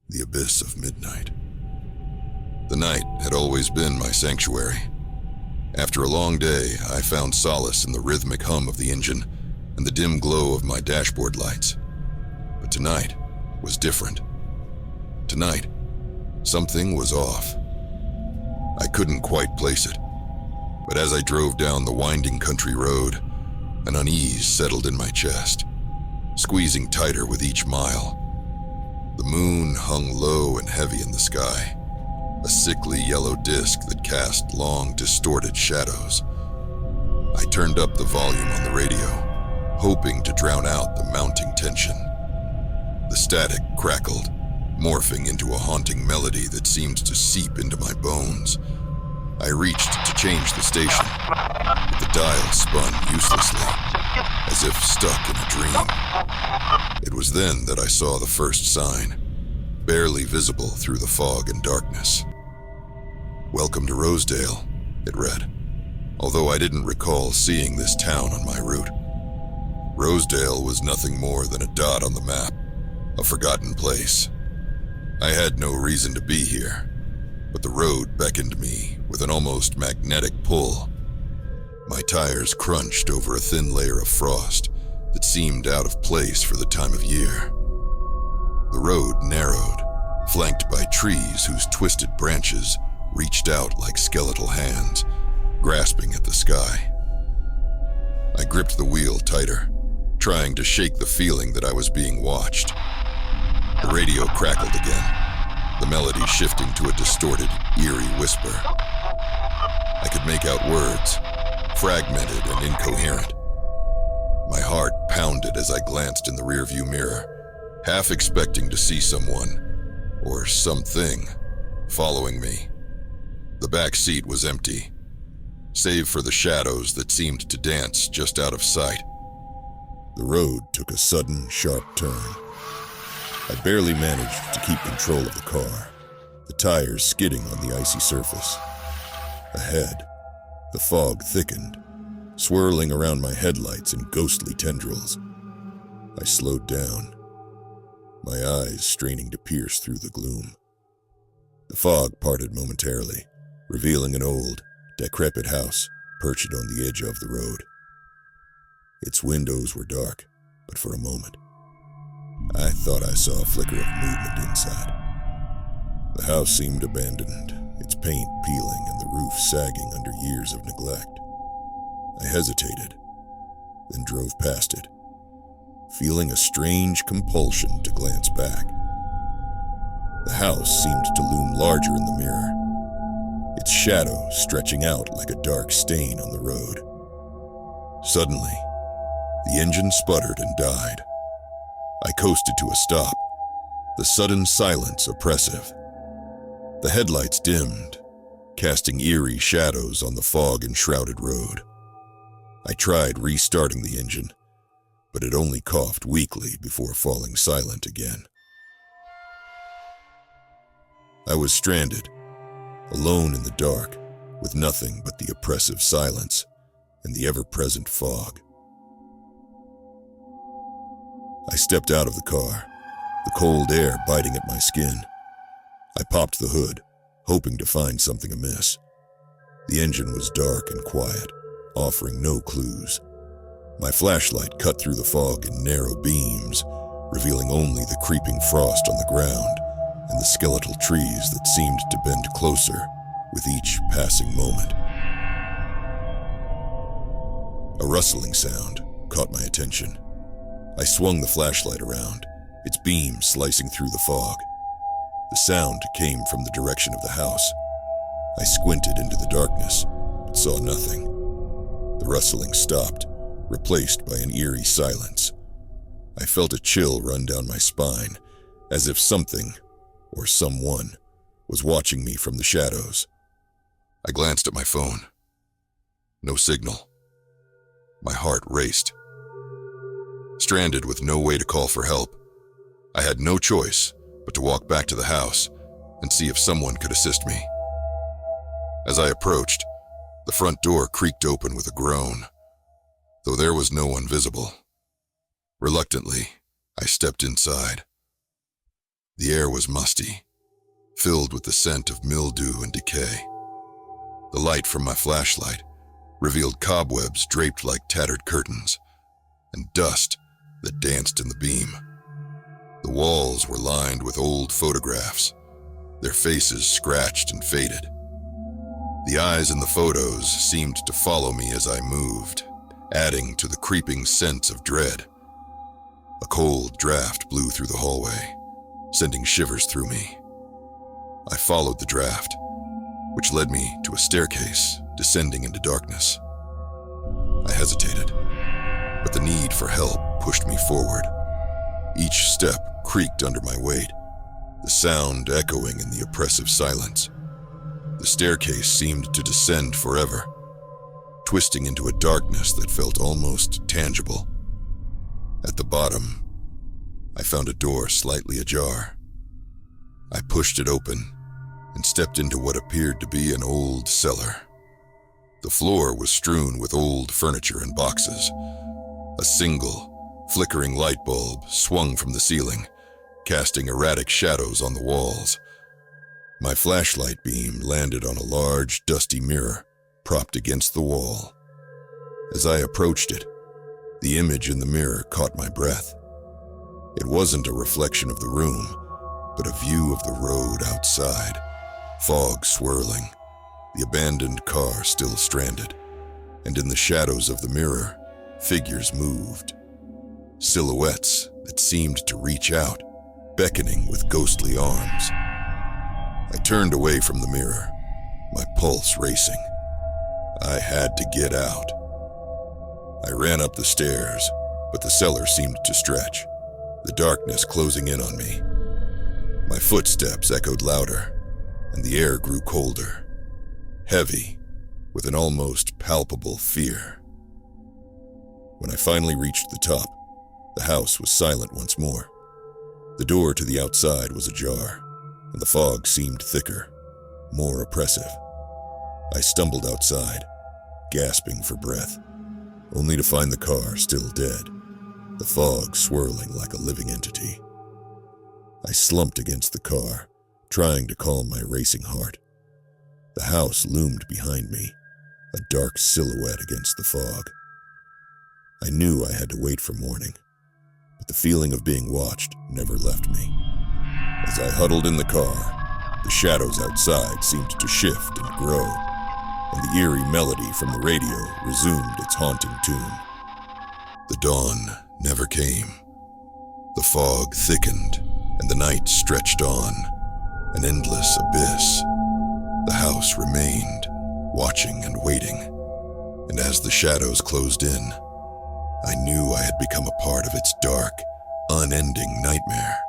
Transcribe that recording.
the abyss of midnight. The night had always been my sanctuary. After a long day, I found solace in the rhythmic hum of the engine and the dim glow of my dashboard lights. But tonight was different. Tonight, something was off. I couldn't quite place it, but as I drove down the winding country road, an unease settled in my chest, squeezing tighter with each mile. The moon hung low and heavy in the sky, a sickly yellow disk that cast long, distorted shadows. I turned up the volume on the radio, hoping to drown out the mounting tension. The static crackled, morphing into a haunting melody that seemed to seep into my bones. I reached to change the station, but the dial spun uselessly, as if stuck in a dream. It was then that I saw the first sign, barely visible through the fog and darkness. "Welcome to Rosedale," it read, although I didn't recall seeing this town on my route. Rosedale was nothing more than a dot on the map, a forgotten place. I had no reason to be here, but the road beckoned me with an almost magnetic pull. My tires crunched over a thin layer of frost that seemed out of place for the time of year. The road narrowed, flanked by trees whose twisted branches reached out like skeletal hands, grasping at the sky. I gripped the wheel tighter, trying to shake the feeling that I was being watched. The radio crackled again, the melody shifting to a distorted, eerie whisper. I could make out words, fragmented and incoherent. My heart pounded as I glanced in the rearview mirror, half expecting to see someone, or something, following me. The back seat was empty, save for the shadows that seemed to dance just out of sight. The road took a sudden, sharp turn. I barely managed to keep control of the car, the tires skidding on the icy surface. Ahead, the fog thickened, swirling around my headlights in ghostly tendrils. I slowed down, my eyes straining to pierce through the gloom. The fog parted momentarily, revealing an old, decrepit house perched on the edge of the road. Its windows were dark, but for a moment, I thought I saw a flicker of movement inside. The house seemed abandoned, its paint peeling and the roof sagging under years of neglect. I hesitated, then drove past it, feeling a strange compulsion to glance back. The house seemed to loom larger in the mirror, its shadow stretching out like a dark stain on the road. Suddenly, the engine sputtered and died. I coasted to a stop, the sudden silence oppressive. The headlights dimmed, casting eerie shadows on the fog-enshrouded road. I tried restarting the engine, but it only coughed weakly before falling silent again. I was stranded, alone in the dark, with nothing but the oppressive silence and the ever-present fog. I stepped out of the car, the cold air biting at my skin. I popped the hood, hoping to find something amiss. The engine was dark and quiet, offering no clues. My flashlight cut through the fog in narrow beams, revealing only the creeping frost on the ground and the skeletal trees that seemed to bend closer with each passing moment. A rustling sound caught my attention. I swung the flashlight around, its beam slicing through the fog. The sound came from the direction of the house. I squinted into the darkness, but saw nothing. The rustling stopped, replaced by an eerie silence. I felt a chill run down my spine, as if something, or someone, was watching me from the shadows. I glanced at my phone. No signal. My heart raced. Stranded with no way to call for help, I had no choice but to walk back to the house and see if someone could assist me. As I approached, the front door creaked open with a groan, though there was no one visible. Reluctantly, I stepped inside. The air was musty, filled with the scent of mildew and decay. The light from my flashlight revealed cobwebs draped like tattered curtains, and dust that danced in the beam. The walls were lined with old photographs, their faces scratched and faded. The eyes in the photos seemed to follow me as I moved, adding to the creeping sense of dread. A cold draft blew through the hallway, sending shivers through me. I followed the draft, which led me to a staircase descending into darkness. I hesitated, but the need for help pushed me forward. Each step creaked under my weight, the sound echoing in the oppressive silence. The staircase seemed to descend forever, twisting into a darkness that felt almost tangible. At the bottom, I found a door slightly ajar. I pushed it open and stepped into what appeared to be an old cellar. The floor was strewn with old furniture and boxes. A single, flickering light bulb swung from the ceiling, casting erratic shadows on the walls. My flashlight beam landed on a large, dusty mirror propped against the wall. As I approached it, the image in the mirror caught my breath. It wasn't a reflection of the room, but a view of the road outside, fog swirling, the abandoned car still stranded, and in the shadows of the mirror, figures moved. Silhouettes that seemed to reach out, beckoning with ghostly arms. I turned away from the mirror, my pulse racing. I had to get out. I ran up the stairs, but the cellar seemed to stretch, the darkness closing in on me. My footsteps echoed louder, and the air grew colder, heavy, with an almost palpable fear. When I finally reached the top, the house was silent once more. The door to the outside was ajar, and the fog seemed thicker, more oppressive. I stumbled outside, gasping for breath, only to find the car still dead, the fog swirling like a living entity. I slumped against the car, trying to calm my racing heart. The house loomed behind me, a dark silhouette against the fog. I knew I had to wait for morning, but the feeling of being watched never left me. As I huddled in the car, the shadows outside seemed to shift and grow, and the eerie melody from the radio resumed its haunting tune. The dawn never came. The fog thickened, and the night stretched on, an endless abyss. The house remained, watching and waiting, and as the shadows closed in, I knew I had become a part of its dark, unending nightmare.